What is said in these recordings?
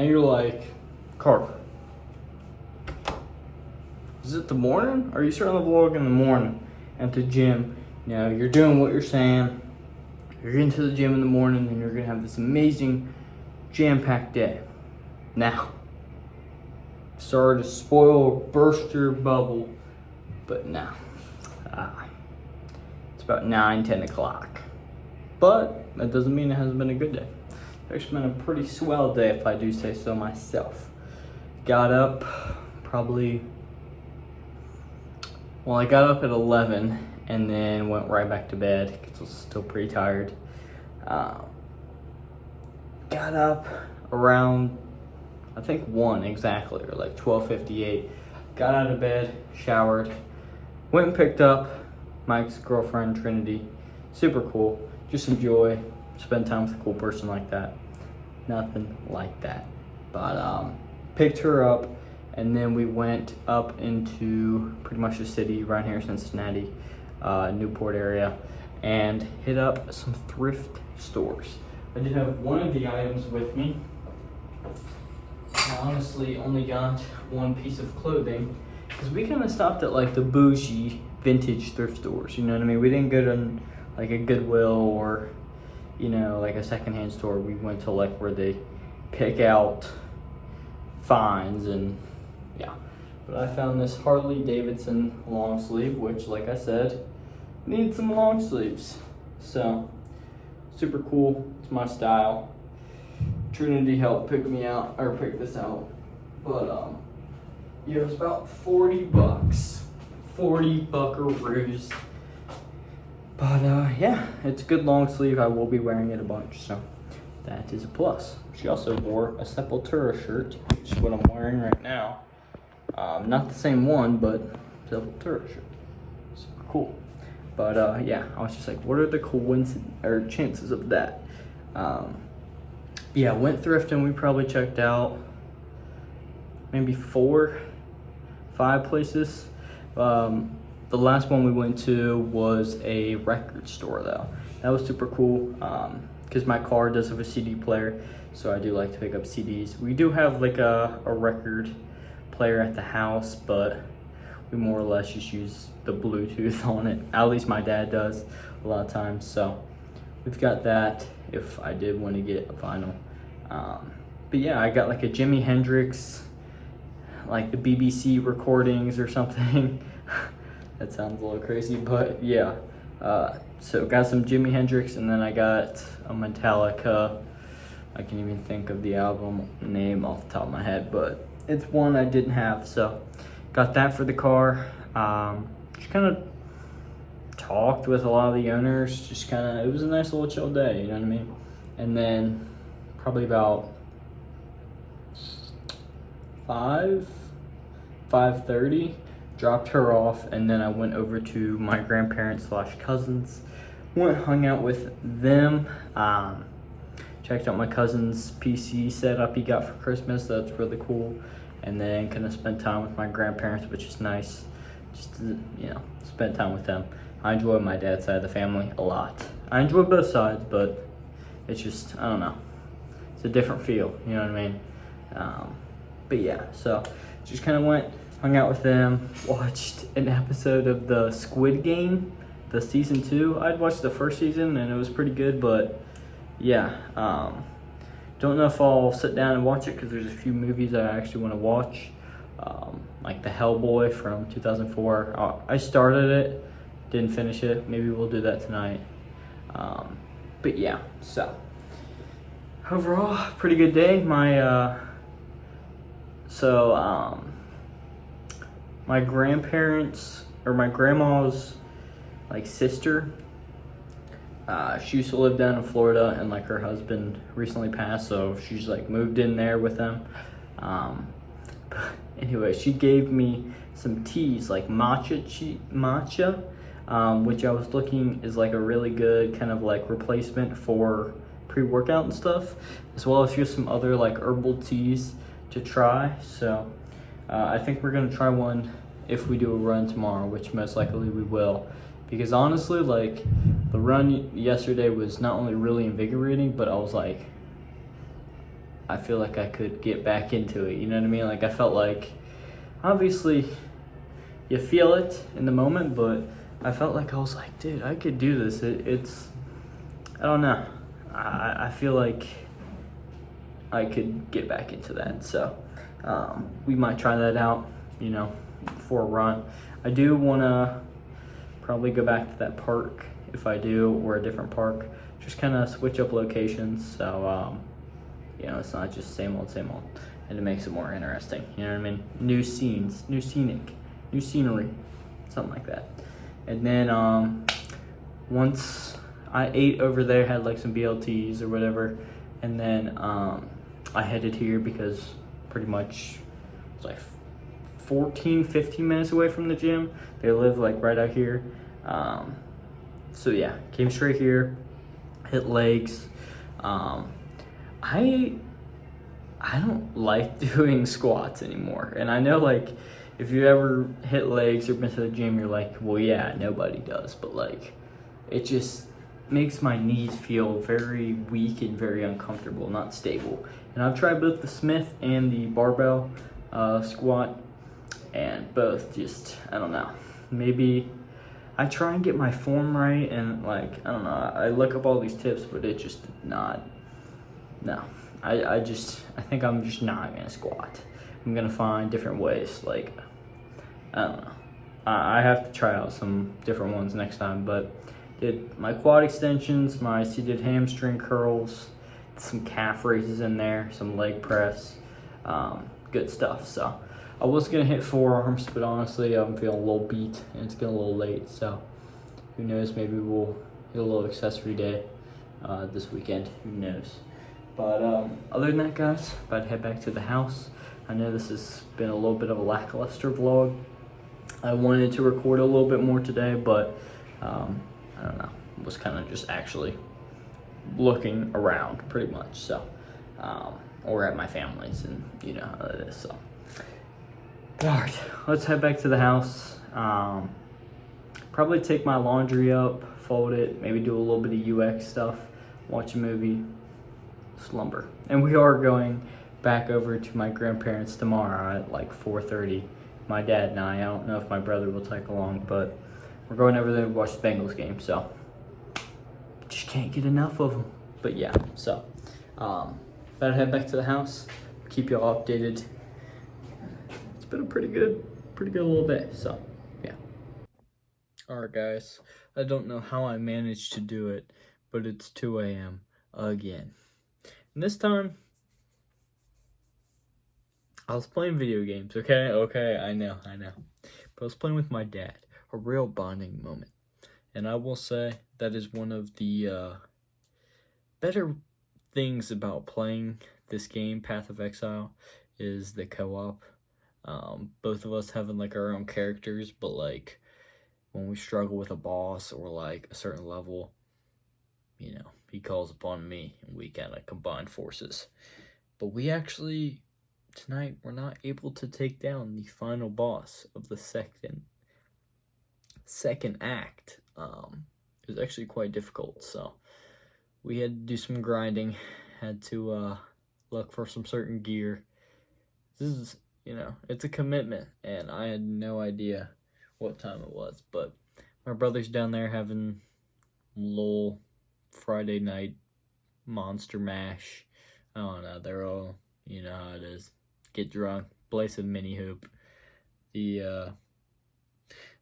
you're like, Carter, is it the morning? Are you starting the vlog in the morning at the gym? You know, you're doing what you're saying. You're getting to the gym in the morning and you're gonna have this amazing jam-packed day. Now, sorry to spoil or burst your bubble, but no. It's about 9-10 o'clock. But that doesn't mean it hasn't been a good day. It's actually been a pretty swell day, if I do say so myself. Got up I got up at 11 and then went right back to bed because I was still pretty tired. Got up around, I think 1 exactly, or like 12:58. Got out of bed, showered, went and picked up my ex-girlfriend, Trinity. Super cool. Just enjoy, spend time with a cool person like that. Nothing like that. But picked her up, and then we went up into pretty much the city right here in Cincinnati, Newport area, and hit up some thrift stores. I did have one of the items with me. I honestly only got one piece of clothing because we kind of stopped at like the bougie vintage thrift stores, you know what I mean? We didn't go to like a Goodwill or, you know, like a secondhand store. We went to like where they pick out finds and yeah. But I found this Harley Davidson long sleeve, which like I said, needs some long sleeves. So, super cool, it's my style. Trinity helped pick this out. But yeah, it was about 40 bucks. 40 buckaroos. But yeah, it's a good long sleeve. I will be wearing it a bunch, so that is a plus. She also wore a Sepultura shirt, which is what I'm wearing right now. Not the same one, but Sepultura shirt. Super cool. But yeah, I was just like, what are the chances of that? Yeah, went thrifting. We probably checked out maybe 4-5 places. The last one we went to was a record store though. That was super cool because my car does have a CD player, so I do like to pick up CDs. We do have like a record player at the house, but we more or less just use the Bluetooth on it. At least my dad does a lot of times, so we've got that if I did want to get a vinyl. But yeah, I got like a Jimi Hendrix, like the BBC recordings or something. That sounds a little crazy, but yeah. So got some Jimi Hendrix, and then I got a Metallica. I can't even think of the album name off the top of my head, but it's one I didn't have, so got that for the car. Just kind of talked with a lot of the owners. Just kind of, it was a nice little chill day, you know what I mean? And then probably about 5:30, dropped her off, and then I went over to my grandparents / cousins. Hung out with them. Checked out my cousin's PC setup he got for Christmas. That's really cool. And then kind of spent time with my grandparents, which is nice. Just to, you know, spend time with them. I enjoy my dad's side of the family a lot. I enjoy both sides, but it's just, I don't know. It's a different feel, you know what I mean? But yeah, so just kind of hung out with them, watched an episode of the Squid Game, the season 2. I'd watched the first season and it was pretty good, but yeah, don't know if I'll sit down and watch it because there's a few movies that I actually want to watch, like the Hellboy from 2004. I started it, didn't finish it. Maybe we'll do that tonight. But yeah, so overall, pretty good day. My grandparents, or my grandma's like sister, she used to live down in Florida, and like her husband recently passed, so she's like moved in there with them. But anyway, she gave me some teas, like matcha, which I was looking is like a really good kind of like replacement for pre-workout and stuff, as well as here's some other like herbal teas to try. So I think we're gonna try one if we do a run tomorrow, which most likely we will, because honestly, like the run yesterday was not only really invigorating, but I was like, I feel like I could get back into it. You know what I mean? Like I felt like, obviously, you feel it in the moment, but I felt like I was like, dude, I could do this. It's, I don't know. I feel like I could get back into that. So we might try that out, you know, for a run. I do want to probably go back to that park if I do, or a different park. Just kind of switch up locations. So, you know, it's not just same old, and it makes it more interesting. You know what I mean? New scenes, new scenery, something like that. And then once I ate over there, had like some BLTs or whatever, and then I headed here because pretty much it's like 14-15 minutes away from the gym. They live like right out here. So yeah, came straight here, hit legs. I don't like doing squats anymore. And I know, like, if you ever hit legs or been to the gym, you're like, well, yeah, nobody does. But like, it just makes my knees feel very weak and very uncomfortable, not stable. And I've tried both the Smith and the barbell squat, and both just, I don't know, think I try and get my form right, and like, I don't know, I look up all these tips, but it just not, no. I think I'm just not gonna squat. I'm gonna find different ways, like, I don't know. I have to try out some different ones next time, but did my quad extensions, my seated hamstring curls, some calf raises in there, some leg press, good stuff. So I was gonna hit forearms, but honestly, I'm feeling a little beat and it's getting a little late. So who knows? Maybe we'll hit a little accessory day this weekend. Who knows? But other than that, guys, about to head back to the house. I know this has been a little bit of a lackluster vlog. I wanted to record a little bit more today, but I don't know. Was kind of just actually looking around pretty much. So, or at my family's, and you know how it is. So, all right, let's head back to the house. Probably take my laundry up, fold it, maybe do a little bit of UX stuff, watch a movie, slumber. And we are going back over to my grandparents tomorrow at like 4:30. My dad and I don't know if my brother will take along, but we're going over there to watch the Bengals game, so just can't get enough of them. But yeah, so better head back to the house, keep y'all updated. It's been a pretty good little day, so yeah. Alright guys, I don't know how I managed to do it, but it's 2 a.m. again. And this time, I was playing video games, okay, I know. But I was playing with my dad, a real bonding moment. And I will say that is one of the better things about playing this game, Path of Exile, is the co-op. Both of us having like our own characters, but like when we struggle with a boss or like a certain level, you know, he calls upon me and we kind of combine forces. But we actually, tonight, we're not able to take down the final boss of the second act. It was actually quite difficult, so we had to do some grinding, had to look for some certain gear. This is, you know, it's a commitment, and I had no idea what time it was, but my brother's down there having a little Friday night monster mash. I don't know, they're all, you know how it is. Get drunk, play some mini hoop. The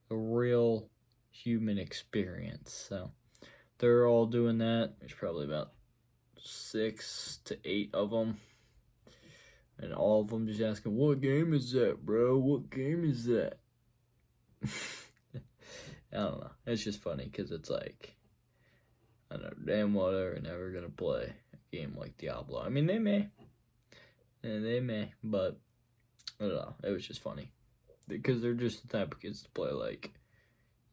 real human experience. So they're all doing that. There's probably about 6 to 8 of them, and all of them just asking, "What game is that, bro? What game is that?" I don't know. It's just funny because it's like, I don't know, damn well they're never gonna play a game like Diablo. I mean, they may, but I don't know. It was just funny because they're just the type of kids to play like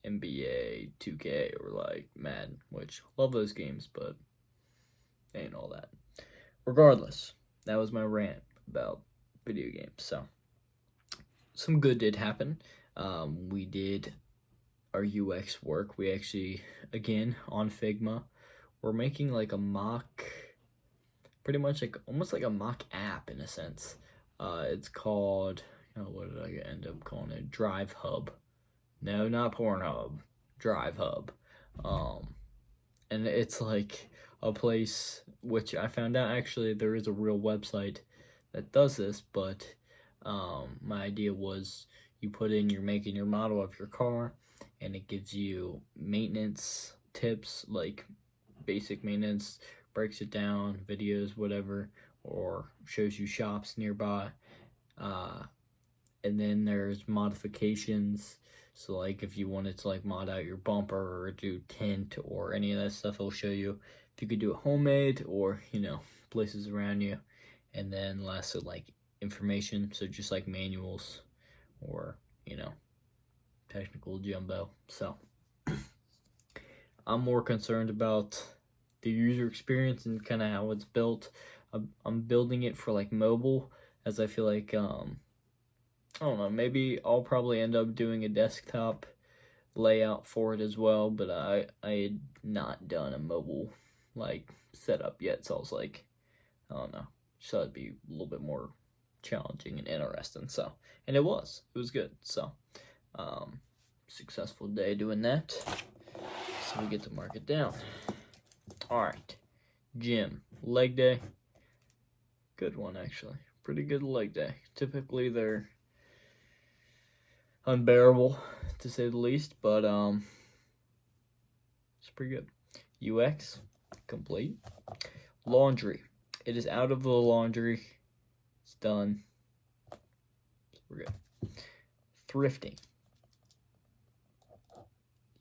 NBA, 2K, or like Madden, which love those games, but ain't all that. Regardless, that was my rant about video games. So some good did happen. We did our UX work. We actually, again, on Figma, we're making like a mock pretty much like almost like a mock app in a sense. It's called, what did I end up calling it? Drive Hub. No, not Pornhub. Drive Hub. And it's like a place which I found out actually there is a real website that does this, but my idea was you put in your make and your model of your car, and it gives you maintenance tips, like basic maintenance, breaks it down, videos, whatever, or shows you shops nearby. And then there's modifications. So like if you wanted to like mod out your bumper or do tint or any of that stuff, it'll show you if you could do it homemade or, places around you. And then lastly, like information, so just like manuals or, technical jumbo. So I'm more concerned about the user experience and kind of how it's built. I'm building it for like mobile, as I feel like I don't know, maybe I'll probably end up doing a desktop layout for it as well, but I had not done a mobile like setup yet, so I was like, I don't know, so it'd be a little bit more challenging and interesting. So, and it was good. So successful day doing that, so we get to mark it down. All right, gym, leg day, good one actually, pretty good leg day. Typically they're unbearable to say the least, but it's pretty good. UX complete. Laundry, it is out of the laundry, it's done, so we're good. Thrifting,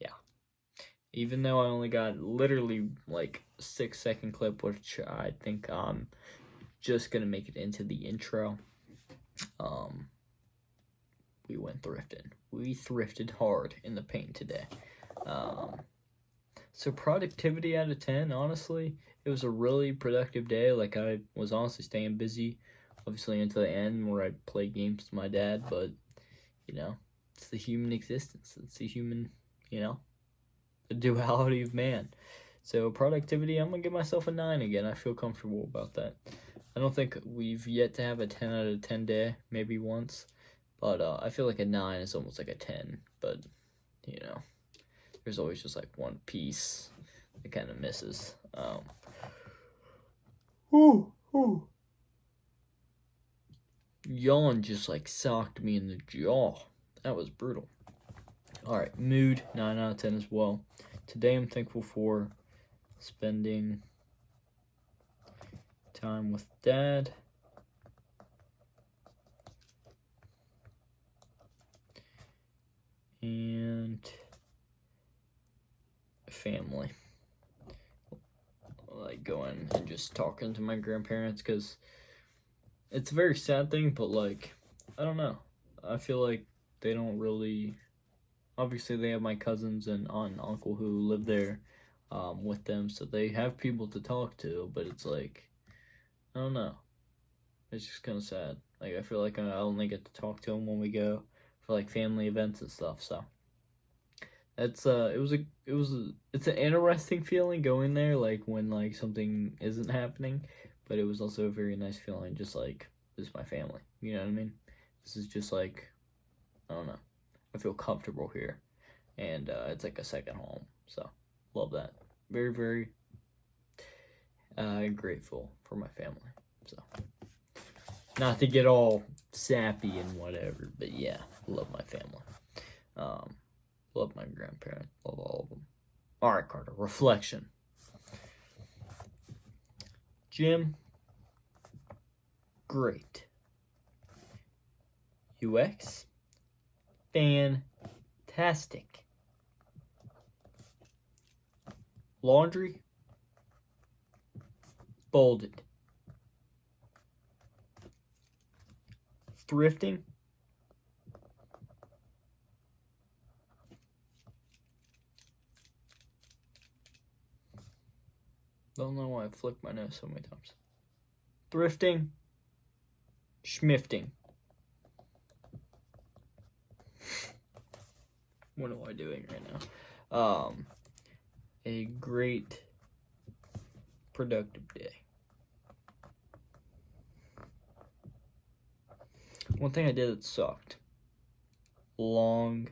yeah, even though I only got literally like 6-second clip, which I think I'm just gonna make it into the intro. We went thrifting. We thrifted hard in the paint today. So productivity out of 10, honestly, it was a really productive day. Like I was honestly staying busy, obviously until the end where I played games with my dad, but it's the human existence. It's the human, the duality of man. So productivity, I'm gonna give myself a 9 again. I feel comfortable about that. I don't think we've yet to have a 10 out of 10 day, maybe once. But I feel like a 9 is almost like a 10. But, there's always just like one piece that kind of misses. Yawn just like socked me in the jaw. That was brutal. All right, mood, 9 out of 10 as well. Today I'm thankful for spending time with Dad. And family, like going and just talking to my grandparents, because it's a very sad thing, but like I don't know, I feel like they don't really, obviously they have my cousins and aunt and uncle who live there with them, so they have people to talk to, but it's like I don't know, it's just kind of sad. Like I feel like I only get to talk to them when we go for like family events and stuff. So it's it's an interesting feeling going there, like when like something isn't happening, but it was also a very nice feeling, just like this is my family, you know what I mean? This is just like, I don't know, I feel comfortable here, and it's like a second home, so love that. Very, very grateful for my family. So not to get all sappy and whatever, but yeah, love my family. Love my grandparents. Love all of them. All right, Carter. Reflection. Gym. Great. UX. Fantastic. Laundry. Bolded. Thrifting. Don't know why I flicked my nose so many times. Thrifting. Schmifting. What am I doing right now? A great productive day. One thing I did that sucked. Long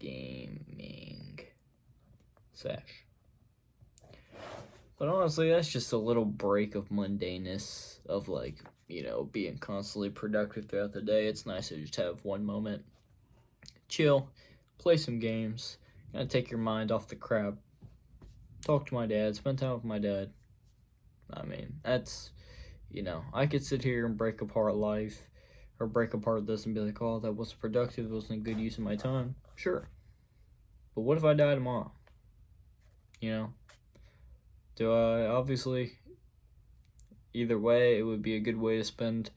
gaming sesh. But honestly, that's just a little break of mundaneness of, like, you know, being constantly productive throughout the day. It's nice to just have one moment, chill, play some games, kind of take your mind off the crap, talk to my dad, spend time with my dad. I mean, that's, you know, I could sit here and break apart life, or break apart this and be like, oh, that wasn't productive, it wasn't a good use of my time. Sure. But what if I die tomorrow? You know? Do I, obviously, either way, it would be a good way to spend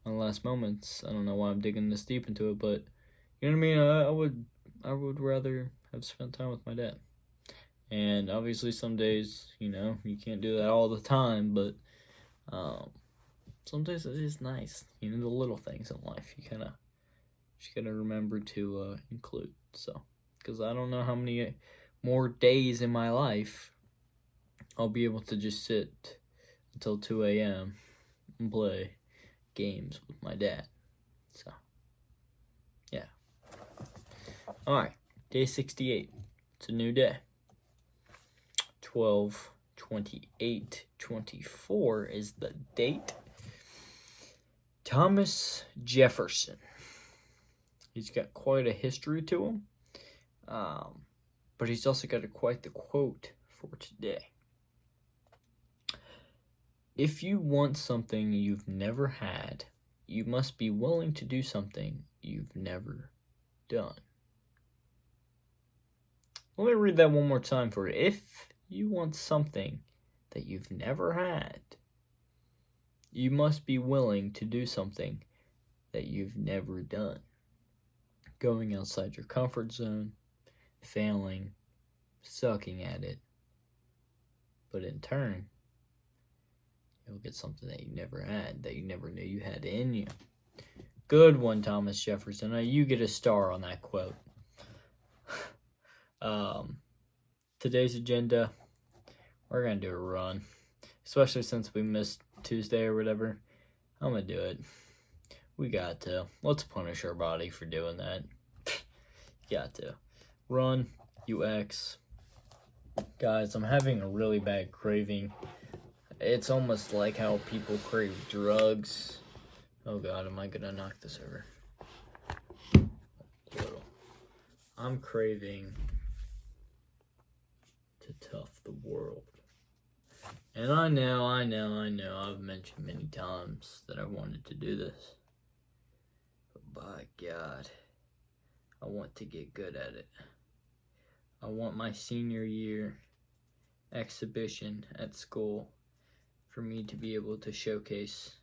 my last moments. I don't know why I'm digging this deep into it, but, you know what I mean? I would rather have spent time with my dad. And obviously some days, you know, you can't do that all the time, but some days it is nice. You know, the little things in life you kind of just gotta remember to include. So, because I don't know how many more days in my life I'll be able to just sit until 2 a.m. and play games with my dad. So, yeah. Alright, day 68. It's a new day. 12/28/24 is the date. Thomas Jefferson. He's got quite a history to him, but he's also got quite the quote for today. If you want something you've never had, you must be willing to do something you've never done. Let me read that one more time for you. If you want something that you've never had, you must be willing to do something that you've never done. Going outside your comfort zone, failing, sucking at it. But in turn, you'll get something that you never had, that you never knew you had in you. Good one, Thomas Jefferson. You get a star on that quote. Today's agenda, we're going to do a run. Especially since we missed Tuesday or whatever. I'm going to do it. We got to. Let's punish our body for doing that. Got to. Run, UX. Guys, I'm having a really bad craving. It's almost like how people crave drugs. Oh God, am I going to knock this over? A little. I'm craving to tough the world. And I know, I've mentioned many times that I wanted to do this. But by God, I want to get good at it. I want my senior year exhibition at school for me to be able to showcase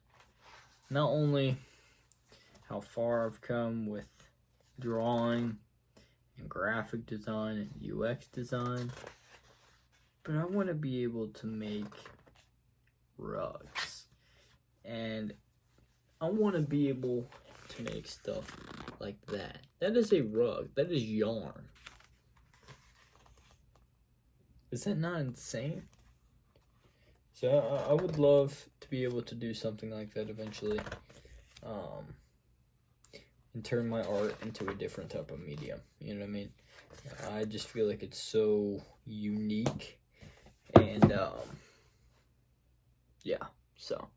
not only how far I've come with drawing and graphic design and UX design, but I want to be able to make rugs. And I want to be able to make stuff like that. That is a rug. That is yarn. Is that not insane? So I would love to be able to do something like that eventually. And turn my art into a different type of medium. You know what I mean? I just feel like it's so unique. And, yeah, so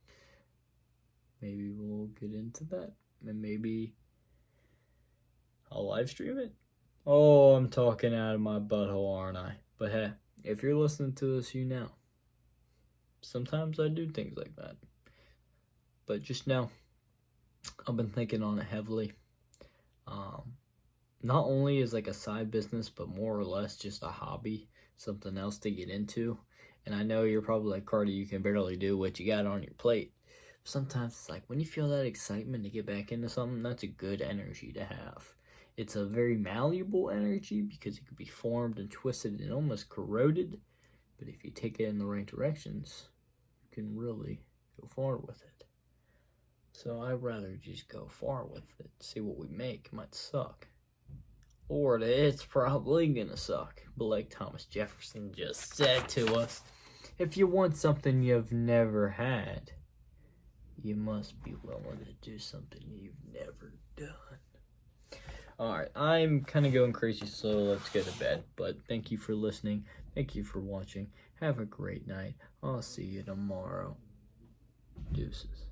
maybe we'll get into that. And maybe I'll live stream it. Oh, I'm talking out of my butthole, aren't I? But hey, if you're listening to this, you know. Sometimes I do things like that. But just know, I've been thinking on it heavily. Not only as like a side business, but more or less just a hobby, something else to get into. And I know you're probably like, Cardi, you can barely do what you got on your plate. Sometimes it's like when you feel that excitement to get back into something, that's a good energy to have. It's a very malleable energy because it could be formed and twisted and almost corroded. But if you take it in the right directions, you can really go far with it. So I'd rather just go far with it, see what we make. It might suck. Or it's probably gonna suck. But like Thomas Jefferson just said to us, if you want something you've never had, You must be willing to do something you've never done. Alright, I'm kind of going crazy, so let's go to bed. But thank you for listening. Thank you for watching. Have a great night. I'll see you tomorrow. Deuces.